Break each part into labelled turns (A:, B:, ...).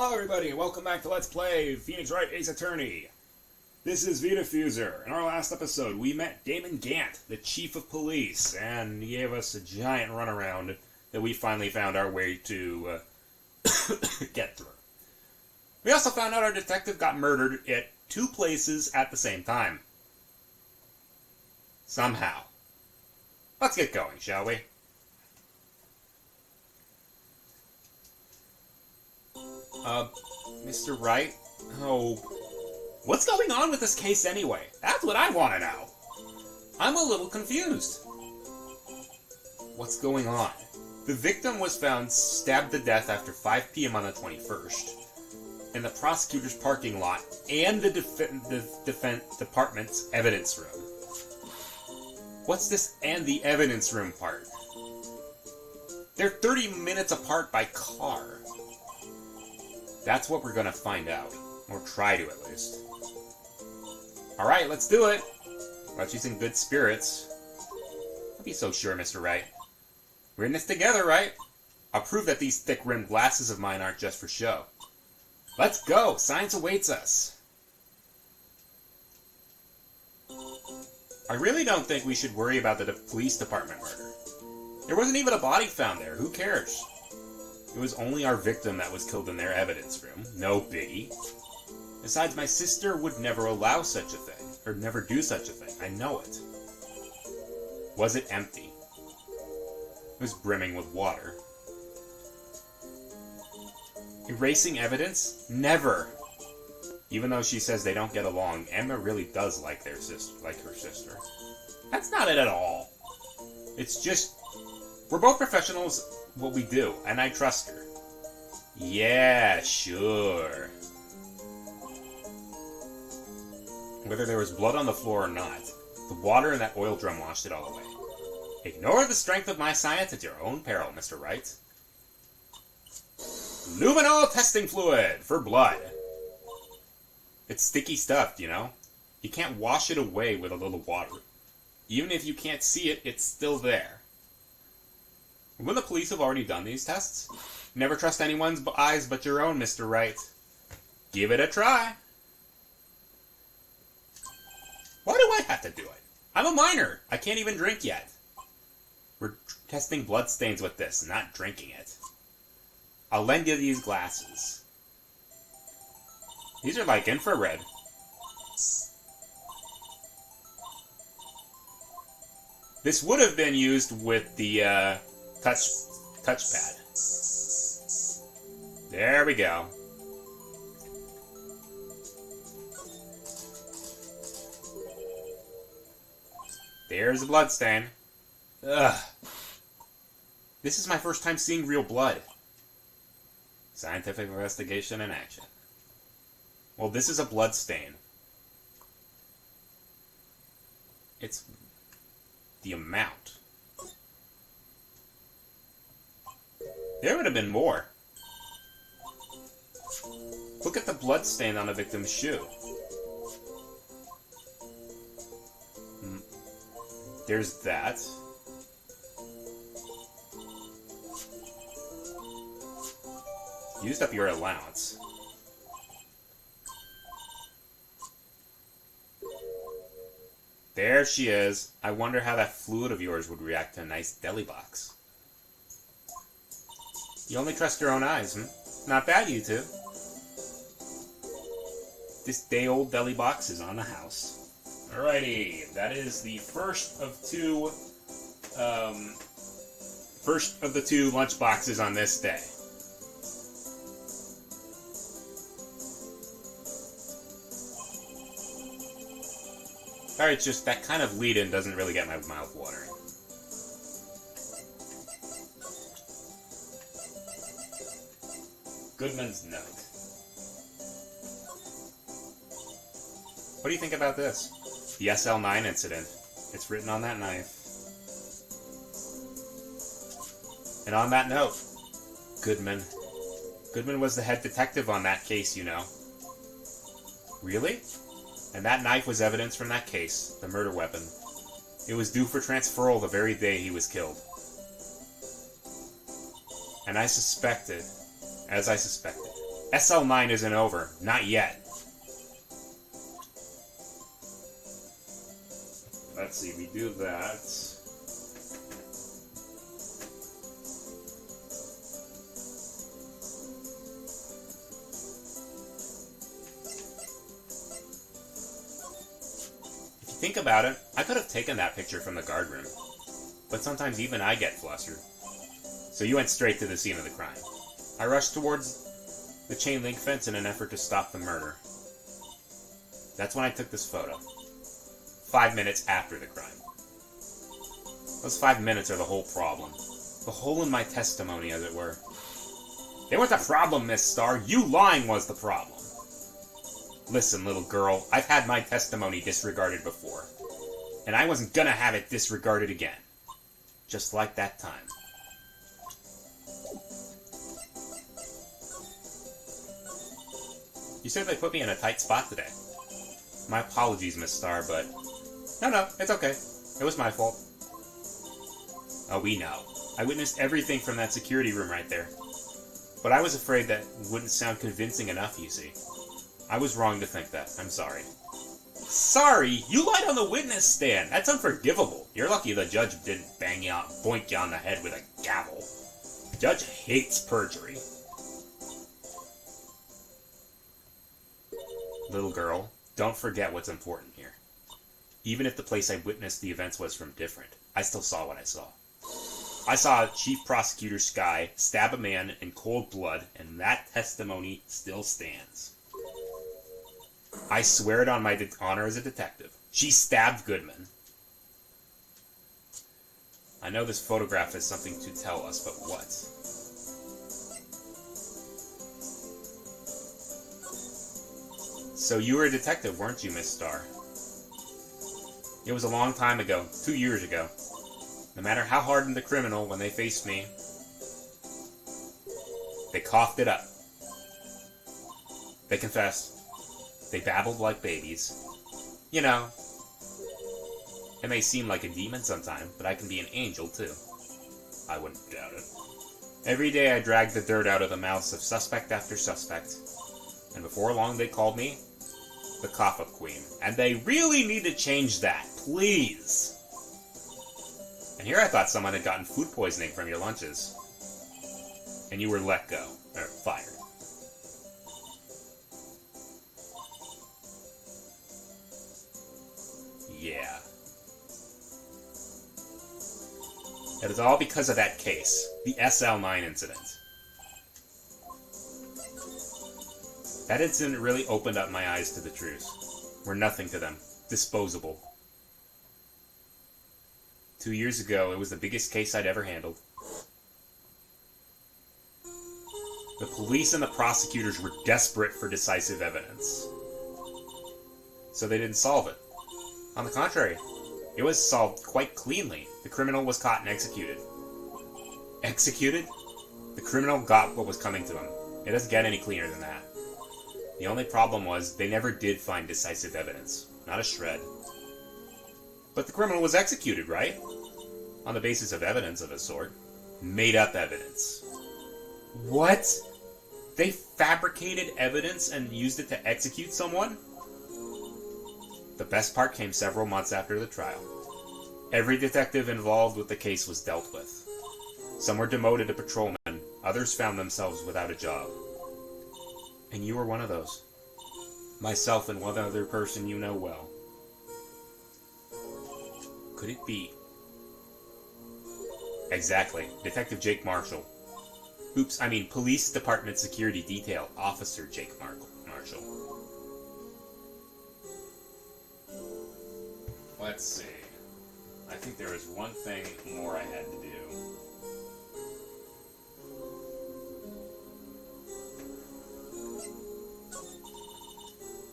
A: Hello everybody, and welcome back to Let's Play Phoenix Wright Ace Attorney. This is Vdiffuser. In our last episode, we met Damon Gant, the Chief of Police, and he gave us a giant runaround that we finally found our way to get through. We also found out our detective got murdered at two places at the same time. Somehow. Let's get going, shall we? Mr. Wright? Oh, what's going on with this case anyway? That's what I want to know. I'm a little confused. What's going on? The victim was found stabbed to death after 5 p.m. on the 21st in the prosecutor's parking lot and the defense department's evidence room. What's this and the evidence room part? They're 30 minutes apart by car. That's what we're gonna find out. Or try to, at least. Alright, let's do it! Well, she's in good spirits. Don't be so sure, Mr. Wright. We're in this together, right? I'll prove that these thick-rimmed glasses of mine aren't just for show. Let's go! Science awaits us! I really don't think we should worry about the police department murder. There wasn't even a body found there. Who cares? It was only our victim that was killed in their evidence room. No biggie. Besides, my sister would never allow such a thing. Or never do such a thing. I know it. Was it empty? It was brimming with water. Erasing evidence? Never! Even though she says they don't get along, Emma really does like her sister. That's not it at all. It's just, we're both professionals what we do, and I trust her. Yeah, sure. Whether there was blood on the floor or not, the water in that oil drum washed it all away. Ignore the strength of my science at your own peril, Mr. Wright. Luminol testing fluid for blood. It's sticky stuff, you know? You can't wash it away with a little water. Even if you can't see it, it's still there. Wouldn't the police have already done these tests? Never trust anyone's eyes but your own, Mr. Wright. Give it a try. Why do I have to do it? I'm a minor. I can't even drink yet. We're testing bloodstains with this, not drinking it. I'll lend you these glasses. These are like infrared. This would have been used with the touchpad. There we go. There's a blood stain. Ugh. This is my first time seeing real blood. Scientific investigation in action. Well, this is a blood stain. It's the amount. There would have been more. Look at the blood stain on the victim's shoe. There's that. Used up your allowance. There she is. I wonder how that fluid of yours would react to a nice deli box. You only trust your own eyes, hmm? Not bad, you two. This day-old deli box is on the house. Alrighty, that is the first of the two lunch boxes on this day. Sorry, it's just that kind of lead-in doesn't really get my mouth watering. Goodman's note. What do you think about this? The SL9 incident. It's written on that knife. And on that note, Goodman. Goodman was the head detective on that case, you know. Really? And that knife was evidence from that case, the murder weapon. It was due for transferal the very day he was killed. And I suspected, as I suspected, SL9 isn't over. Not yet. Let's see, we do that. If you think about it, I could have taken that picture from the guard room. But sometimes even I get flustered. So you went straight to the scene of the crime. I rushed towards the chain link fence in an effort to stop the murder. That's when I took this photo. 5 minutes after the crime. Those 5 minutes are the whole problem. The hole in my testimony, as it were. They weren't the problem, Miss Starr. You lying was the problem. Listen, little girl, I've had my testimony disregarded before. And I wasn't gonna have it disregarded again. Just like that time. You said they put me in a tight spot today. My apologies, Miss Starr, but... No, it's okay. It was my fault. Oh, we know. I witnessed everything from that security room right there. But I was afraid that wouldn't sound convincing enough, you see. I was wrong to think that. I'm sorry. Sorry? You lied on the witness stand. That's unforgivable. You're lucky the judge didn't boink you on the head with a gavel. The judge hates perjury. Little girl, don't forget what's important here. Even if the place I witnessed the events was from different, I still saw what I saw. I saw Chief Prosecutor Skye stab a man in cold blood, and that testimony still stands. I swear it on my honor as a detective. She stabbed Goodman. I know this photograph is something to tell us, but what? So you were a detective, weren't you, Miss Starr? It was a long time ago, 2 years ago. No matter how hardened the criminal, when they faced me, they coughed it up. They confessed. They babbled like babies. You know, it may seem like a demon sometime, but I can be an angel too. I wouldn't doubt it. Every day I dragged the dirt out of the mouths of suspect after suspect. And before long they called me the cough-up queen. And they really need to change that, please. And here I thought someone had gotten food poisoning from your lunches. And you were let go, or fired. Yeah. It is all because of that case, the SL9 incident. That incident really opened up my eyes to the truth. We're nothing to them. Disposable. 2 years ago, it was the biggest case I'd ever handled. The police and the prosecutors were desperate for decisive evidence. So they didn't solve it. On the contrary, it was solved quite cleanly. The criminal was caught and executed. Executed? The criminal got what was coming to him. It doesn't get any cleaner than that. The only problem was, they never did find decisive evidence. Not a shred. But the criminal was executed, right? On the basis of evidence of a sort. Made up evidence. What? They fabricated evidence and used it to execute someone? The best part came several months after the trial. Every detective involved with the case was dealt with. Some were demoted to patrolmen, others found themselves without a job. And you were one of those. Myself and one other person you know well. Could it be? Exactly. Detective Jake Marshall. Oops, I mean Police Department Security Detail Officer Jake Marshall. Let's see. I think there was one thing more I had to do.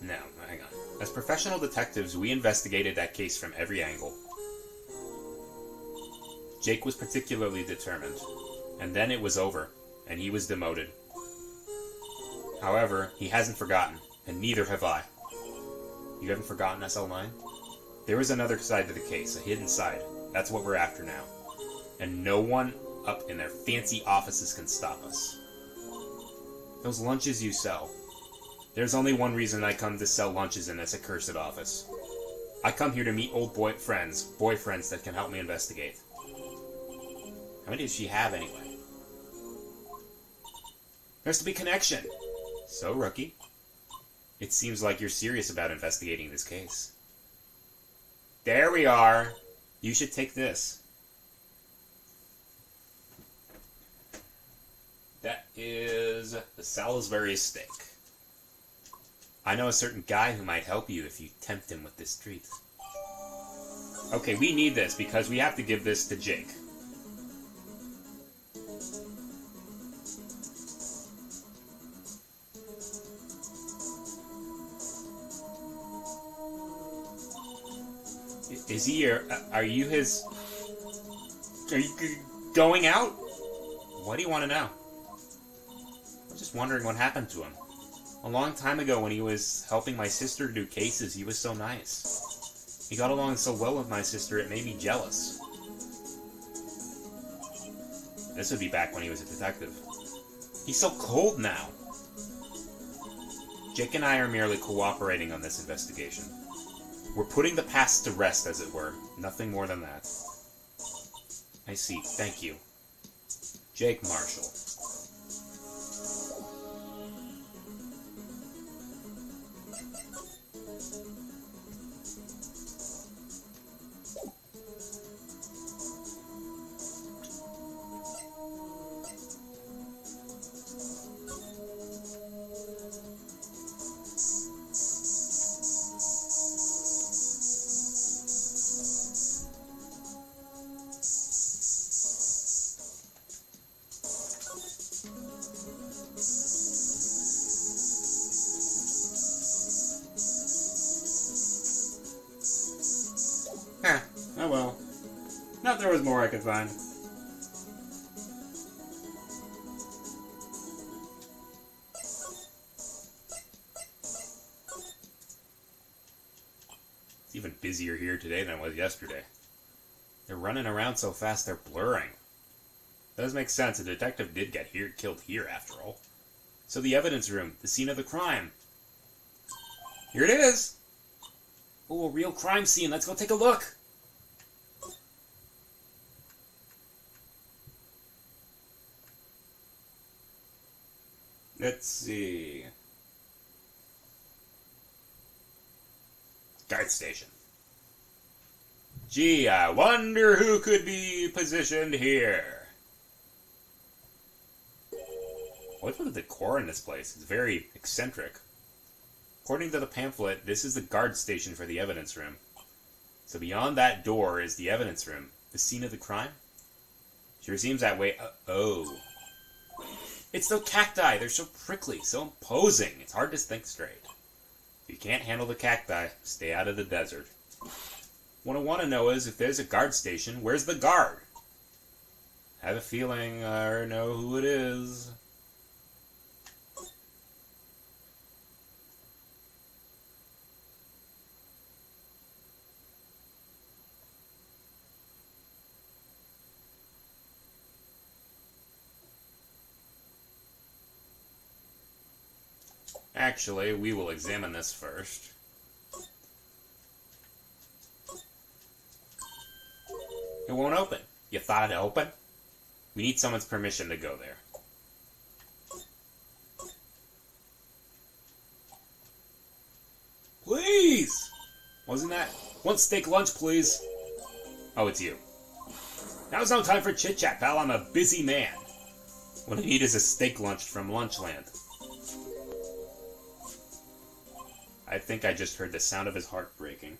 A: No, hang on. As professional detectives, we investigated that case from every angle. Jake was particularly determined. And then it was over, and he was demoted. However, he hasn't forgotten, and neither have I. You haven't forgotten SL9? There was another side to the case, a hidden side. That's what we're after now. And no one up in their fancy offices can stop us. Those lunches you sell. There's only one reason I come to sell lunches in this accursed office. I come here to meet old boyfriends that can help me investigate. How many does she have anyway? There's to be connection. So, rookie, it seems like you're serious about investigating this case. There we are. You should take this. That is the Salisbury steak. I know a certain guy who might help you if you tempt him with this treat. Okay, we need this because we have to give this to Jake. Is he are you his... Are you going out? What do you want to know? I'm just wondering what happened to him. A long time ago when he was helping my sister do cases, he was so nice. He got along so well with my sister, it made me jealous. This would be back when he was a detective. He's so cold now. Jake and I are merely cooperating on this investigation. We're putting the past to rest, as it were. Nothing more than that. I see. Thank you. Jake Marshall. Oh well. Not there was more I could find. It's even busier here today than it was yesterday. They're running around so fast they're blurring. Does make sense, a detective did get killed here after all. So the evidence room, the scene of the crime. Here it is! Oh, a real crime scene, let's go take a look! Let's see. Guard station. Gee, I wonder who could be positioned here. What's with the decor in this place? It's very eccentric. According to the pamphlet, this is the guard station for the evidence room. So beyond that door is the evidence room. The scene of the crime? Sure seems that way. Oh. It's the cacti. They're so prickly, so imposing. It's hard to think straight. If you can't handle the cacti, stay out of the desert. What I want to know is, if there's a guard station, where's the guard? I have a feeling I know who it is. Actually, we will examine this first. It won't open. You thought it'd open? We need someone's permission to go there. Please! Wasn't that? One steak lunch, please. Oh, it's you. Now's no time for chit-chat, pal. I'm a busy man. What I need is a steak lunch from Lunchland. I think I just heard the sound of his heart breaking.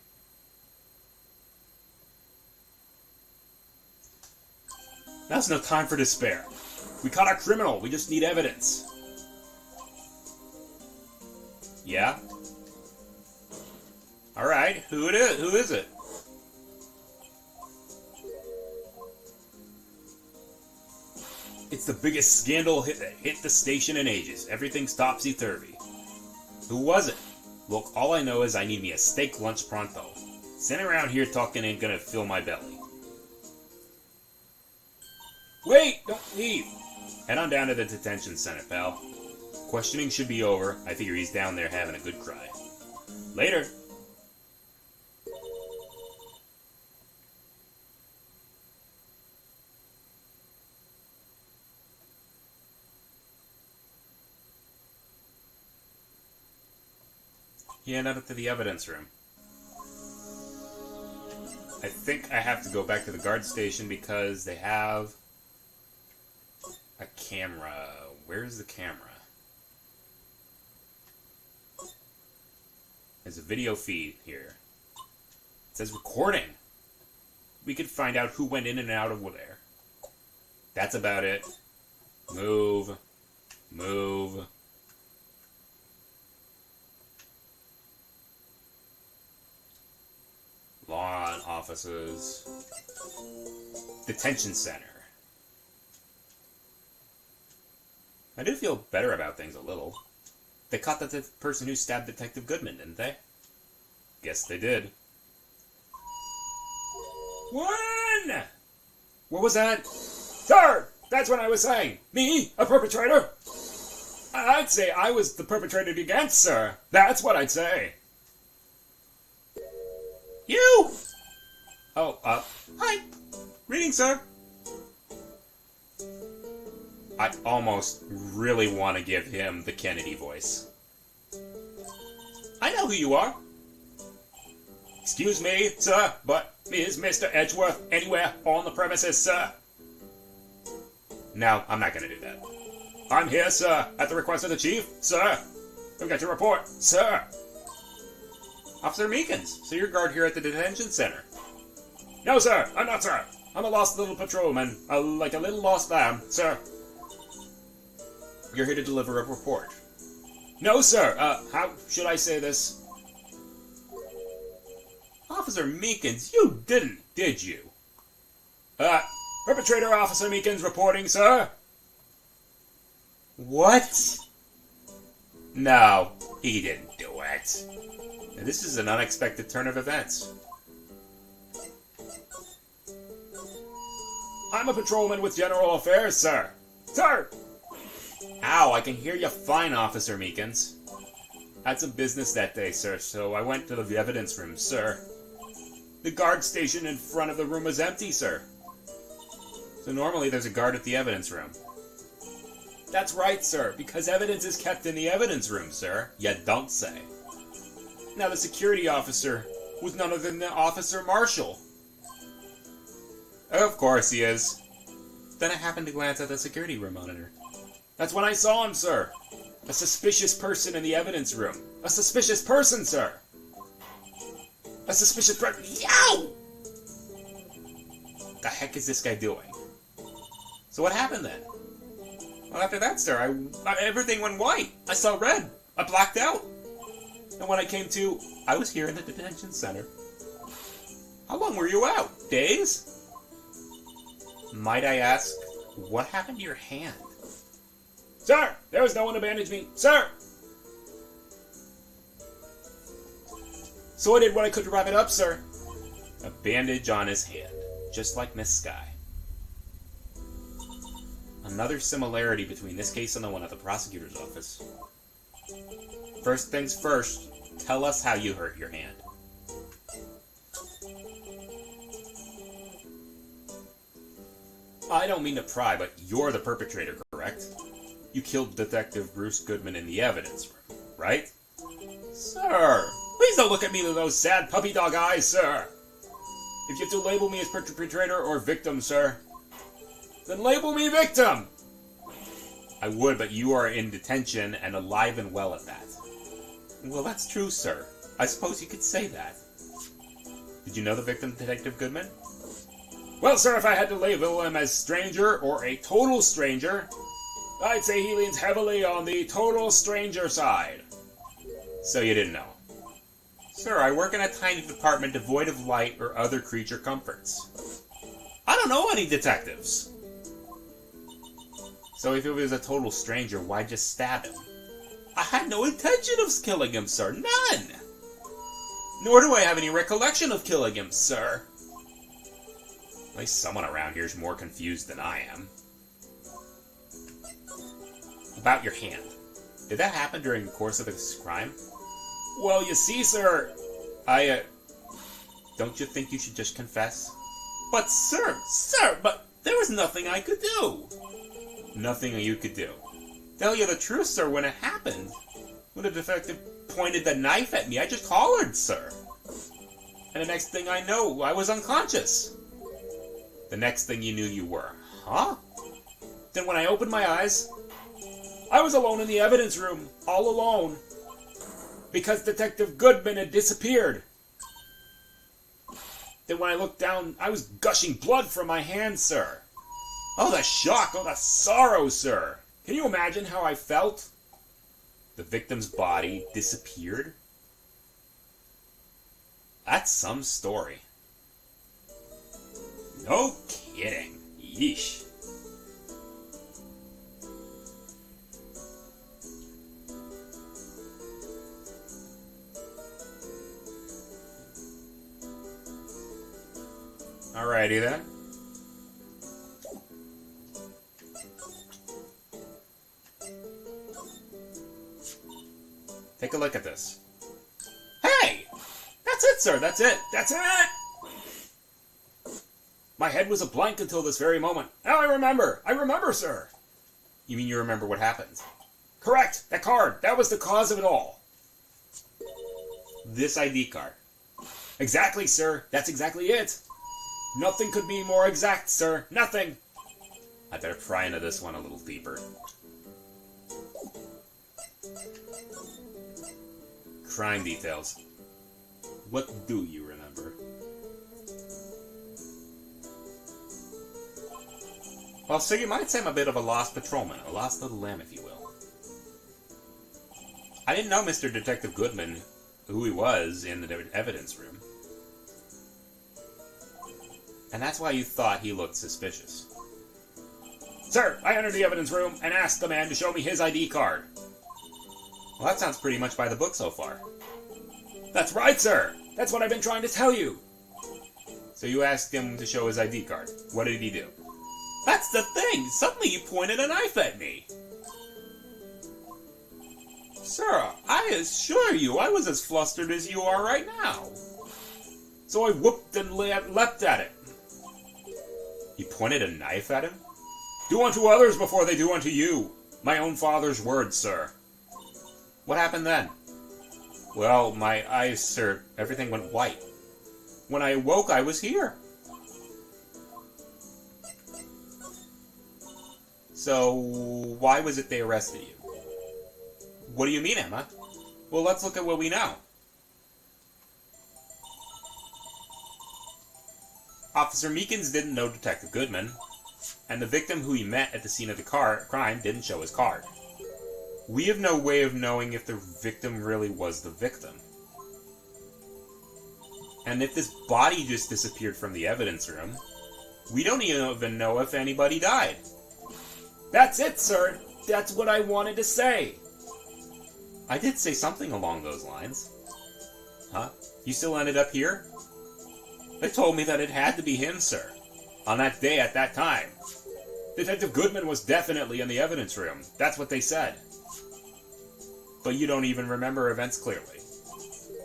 A: Now's no time for despair. We caught a criminal. We just need evidence. Yeah? Alright, who it is? Who is it? It's the biggest scandal hit the station in ages. Everything's topsy-turvy. Who was it? Look, all I know is I need me a steak lunch pronto. Sitting around here talking ain't gonna fill my belly. Wait! Don't leave! Head on down to the detention center, pal. questioning should be over. I figure he's down there having a good cry. Later. He headed up to the evidence room. I think I have to go back to the guard station because they have a camera. Where's the camera? There's a video feed here. It says recording. We could find out who went in and out of there. That's about it. Move. Move. Law offices. Detention center. I do feel better about things a little. They caught the person who stabbed Detective Goodman, didn't they? Guess they did. One! What was that? Sir! That's what I was saying! Me? A perpetrator? I'd say I was the perpetrated against, sir. That's what I'd say. You! Oh, hi. Reading, sir. I almost really want to give him the Kennedy voice. I know who you are. Excuse me, sir, but is Mr. Edgeworth anywhere on the premises, sir? No, I'm not going to do that. I'm here, sir, at the request of the chief, sir. We've got your report, sir. Officer Meekins, so you're guard here at the detention center. No, sir, I'm not, sir. I'm a lost little patrolman, like a little lost lamb, sir. You're here to deliver a report. No, sir. How should I say this? Officer Meekins, you didn't, did you? Perpetrator Officer Meekins reporting, sir. What? No, he didn't do it. Now, this is an unexpected turn of events. I'm a patrolman with General Affairs, sir. Sir! Ow, I can hear you fine, Officer Meekins. Had some business that day, sir, so I went to the evidence room, sir. The guard station in front of the room was empty, sir. So normally there's a guard at the evidence room. That's right, sir, because evidence is kept in the evidence room, sir. You don't say. Now the security officer was none other than the Officer Marshall. Of course he is. Then I happened to glance at the security room monitor. That's when I saw him, sir. A suspicious person in the evidence room. A suspicious person, sir. A suspicious person. Yow! The heck is this guy doing? So what happened then? Well, after that, sir, everything went white. I saw red. I blacked out. And when I came to, I was here in the detention center. How long were you out? Days? Might I ask, what happened to your hand? Sir, there was no one to bandage me. Sir! So I did what I could to wrap it up, sir. A bandage on his hand, just like Miss Sky. Another similarity between this case and the one at the prosecutor's office. First things first, tell us how you hurt your hand. I don't mean to pry, but you're the perpetrator, correct? You killed Detective Bruce Goodman in the evidence room, right? Sir, please don't look at me with those sad puppy dog eyes, sir. If you have to label me as perpetrator or victim, sir, then label me victim! I would, but you are in detention and alive and well at that. Well, that's true, sir. I suppose you could say that. Did you know the victim, Detective Goodman? Well, sir, if I had to label him as stranger or a total stranger, I'd say he leans heavily on the total stranger side. So you didn't know. Sir, I work in a tiny department devoid of light or other creature comforts. I don't know any detectives. So if it was a total stranger, why just stab him? I had no intention of killing him, sir. None! Nor do I have any recollection of killing him, sir. At least someone around here is more confused than I am. About your hand. Did that happen during the course of this crime?
B: Well, you see, sir,
A: Don't you think you should just confess?
B: But sir, but there was nothing I could do.
A: Nothing you could do. Tell you the truth, sir, when it happened, when the detective pointed the knife at me, I just hollered, sir. And the next thing I know, I was unconscious. The next thing you knew, you were. Huh?
B: Then when I opened my eyes, I was alone in the evidence room, all alone, because Detective Goodman had disappeared. Then when I looked down, I was gushing blood from my hands, sir. Oh, the shock, oh, the sorrow, sir. Can you imagine how I felt?
A: The victim's body disappeared? That's some story. No kidding. Yeesh. Alrighty then. Take a look at this.
B: Hey! That's it, sir, that's it! That's it! My head was a blank until this very moment. Now I remember, sir.
A: You mean you remember what happened?
B: Correct, that card, that was the cause of it all.
A: This ID card.
B: Exactly, sir, that's exactly it. Nothing could be more exact, sir. Nothing.
A: I better pry into this one a little deeper. Crime details. What do you remember? Well, so you might say I'm a bit of a lost patrolman, a lost little lamb, if you will. I didn't know Mr. Detective Goodman, who he was, in the evidence room. And that's why you thought he looked suspicious.
B: Sir, I entered the evidence room and asked the man to show me his ID card.
A: Well, that sounds pretty much by the book so far.
B: That's right, sir. That's what I've been trying to tell you.
A: So you asked him to show his ID card. What did he do?
B: That's the thing. Suddenly he pointed a knife at me.
A: Sir, I assure you I was as flustered as you are right now.
B: So I whooped and leapt at it.
A: You pointed a knife at him?
B: Do unto others before they do unto you. My own father's words, sir.
A: What happened then? Well, my eyes, sir, everything went white. When I awoke, I was here. So, why was it they arrested you? What do you mean, Emma? Well, let's look at what we know. Officer Meekins didn't know Detective Goodman, and the victim who he met at the scene of the crime didn't show his card. We have no way of knowing if the victim really was the victim. And if this body just disappeared from the evidence room, we don't even know if anybody died.
B: That's it, sir. That's what I wanted to say.
A: I did say something along those lines. Huh? You still ended up here? They told me that it had to be him, sir. On that day at that time.
B: Detective Goodman was definitely in the evidence room. That's what they said.
A: But you don't even remember events clearly.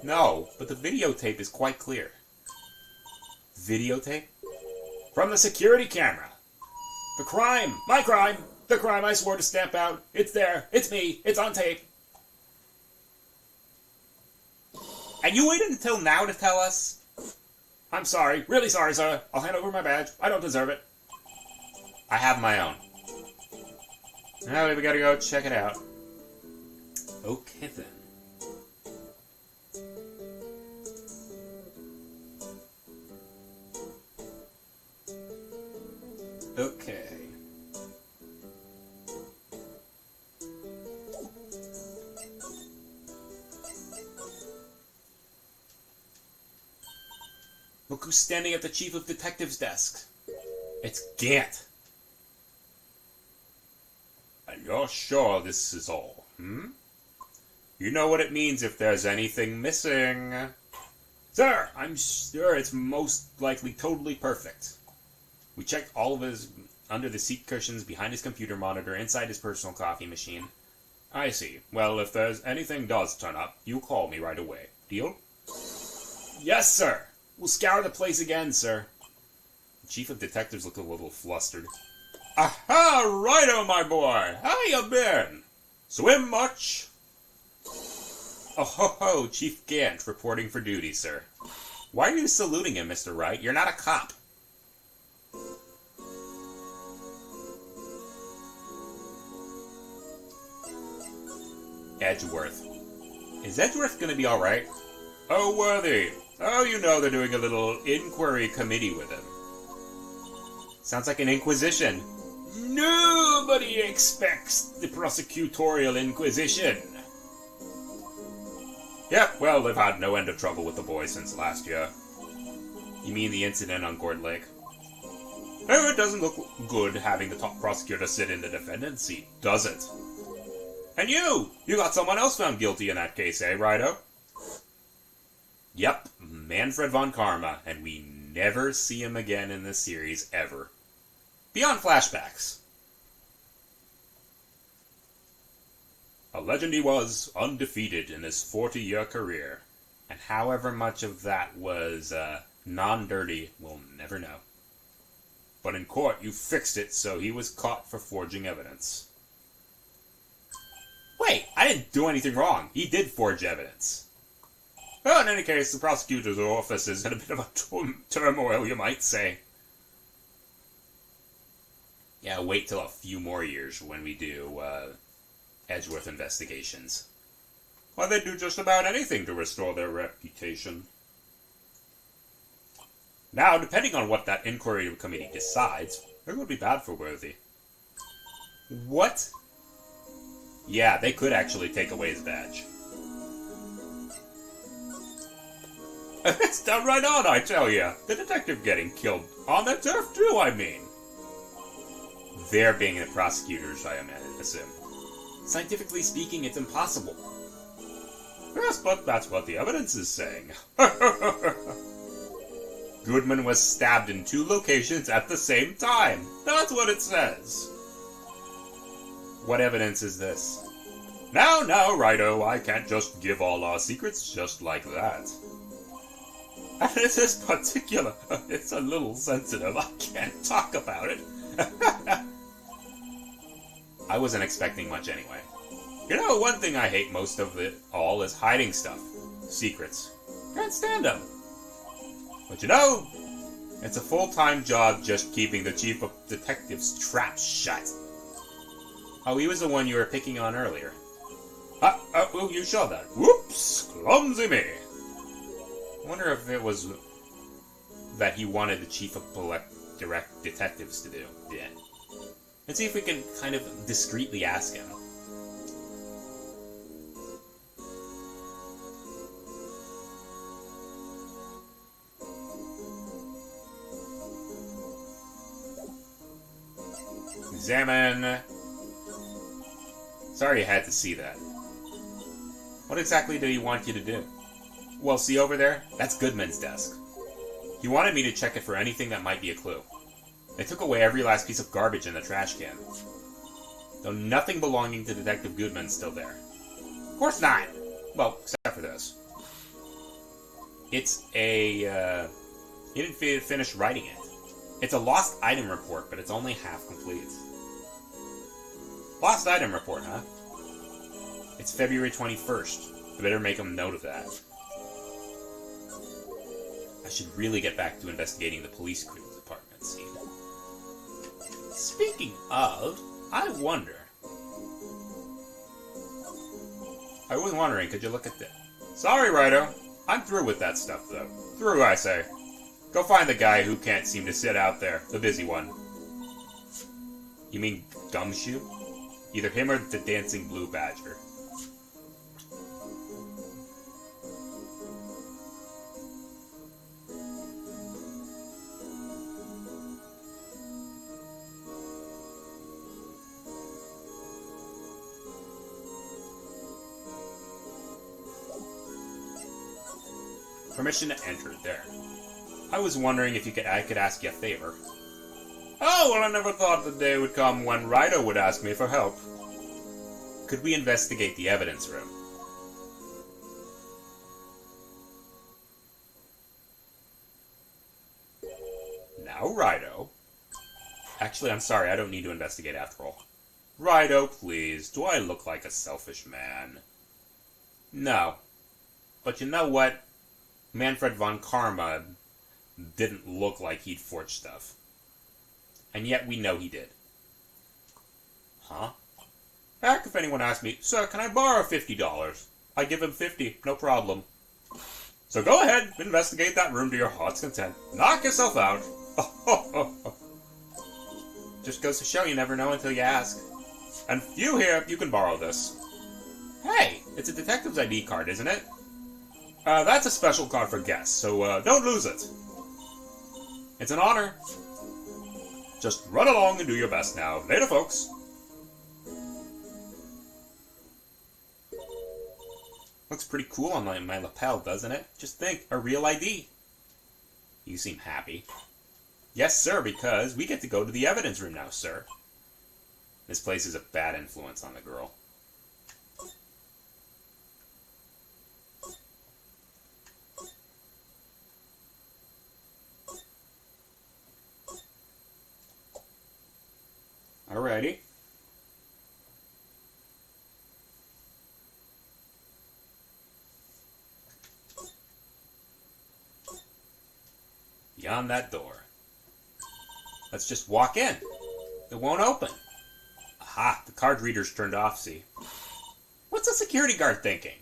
A: No, but the videotape is quite clear. Videotape?
B: From the security camera. The crime. My crime. The crime I swore to stamp out. It's there. It's me. It's on tape.
A: And you waited until now to tell us?
B: I'm sorry. Really sorry, sir. I'll hand over my badge. I don't deserve it.
A: I have my own. Now we gotta go check it out. Okay then. Okay.
B: Look who's standing at the chief of detectives' desk.
A: It's Gant. And you're sure this is all, You know what it means if there's anything missing.
B: Sir, I'm sure it's most likely totally perfect.
A: We checked all of his under the seat cushions, behind his computer monitor, inside his personal coffee machine. I see. Well, if there's anything does turn up, you call me right away. Deal?
B: Yes, sir. We'll scour the place again, sir.
A: The Chief of Detectives looked a little flustered. Aha, Righto, my boy! How you been? Swim much? Oh ho ho, Chief Gant reporting for duty, sir. Why are you saluting him, Mr. Wright? You're not a cop. Edgeworth. Is Edgeworth gonna be alright? Oh, Worthy. Oh, you know they're doing a little inquiry committee with him. Sounds like an inquisition.
B: Nobody expects the prosecutorial inquisition.
A: Yep, well, they've had no end of trouble with the boy since last year. You mean the incident on Court Lake? Oh, it doesn't look good having the top prosecutor sit in the defendant's seat, does it? And you got someone else found guilty in that case, eh, Righto? Yep, Manfred von Karma, and we never see him again in this series, ever. Beyond flashbacks. A legend he was, undefeated in his 40-year career. And however much of that was, non-dirty, we'll never know. But in court, you fixed it so he was caught for forging evidence. Wait, I didn't do anything wrong. He did forge evidence. Well, in any case, the prosecutor's office is in a bit of a turmoil, you might say. Yeah, wait till a few more years when we do, Edgeworth investigations. Why, they do just about anything to restore their reputation. Now, depending on what that inquiry committee decides, it would be bad for Worthy. What? Yeah, they could actually take away his badge. It's done right on, I tell ya. The detective getting killed on the turf too, I mean. They're being the prosecutors, I assume. Scientifically speaking, it's impossible. Yes, but that's what the evidence is saying. Goodman was stabbed in 2 locations at the same time. That's what it says. What evidence is this? Now, Righto, I can't just give all our secrets just like that. And it is particular. It's a little sensitive. I can't talk about it. I wasn't expecting much anyway. You know, one thing I hate most of it all is hiding stuff. Secrets. Can't stand them. But you know, it's a full-time job just keeping the Chief of Detectives' trap shut. Oh, he was the one you were picking on earlier. Oh, you saw that. Whoops! Clumsy me! I wonder if it was that he wanted the Chief of Direct Detectives to do. Yeah. Let's see if we can kind of discreetly ask him. Examine. Sorry you had to see that. What exactly did he want you to do? Well, see over there? That's Goodman's desk. He wanted me to check it for anything that might be a clue. They took away every last piece of garbage in the trash can. Though nothing belonging to Detective Goodman's still there. Of course not! Well, except for this. It's a, he didn't finish writing it. It's a lost item report, but it's only half complete. Lost item report, huh? It's February 21st. I better make a note of that. I should really get back to investigating the police department scene. Speaking of, I wonder. I was wondering, could you look at that? Sorry, Righto. I'm through with that stuff, though. Through, I say. Go find the guy who can't seem to sit out there, the busy one. You mean Gumshoe? Either him or the Dancing Blue Badger. Permission to enter, there. I was wondering if I could ask you a favor. Oh, well, I never thought the day would come when Righto would ask me for help. Could we investigate the evidence room? Now, Righto. Actually, I'm sorry, I don't need to investigate after all. Righto, please. Do I look like a selfish man? No. But you know what? Manfred von Karma didn't look like he'd forged stuff. And yet we know he did. Huh? Heck, if anyone asks me, sir, can I borrow $50? I give him 50, no problem. So go ahead, investigate that room to your heart's content. Knock yourself out. Just goes to show you never know until you ask. And you here, you can borrow this. Hey, it's a detective's ID card, isn't it? That's a special card for guests, so don't lose it. It's an honor. Just run along and do your best now. Later, folks. Looks pretty cool on my lapel, doesn't it? Just think, a real ID. You seem happy. Yes, sir, because we get to go to the evidence room now, sir. This place is a bad influence on the girl. Alrighty. Beyond that door. Let's just walk in. It won't open. Aha, the card reader's turned off, see? What's the security guard thinking?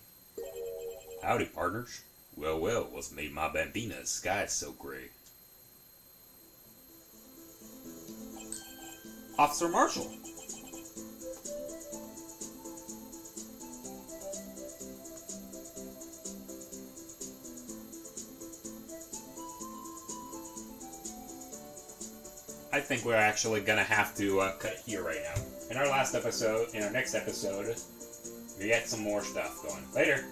A: Howdy, partners. Well, what's made my bambina's sky so gray? Officer Marshall. I think we're actually gonna have to cut it here right now. In our next episode, we get some more stuff going. Later.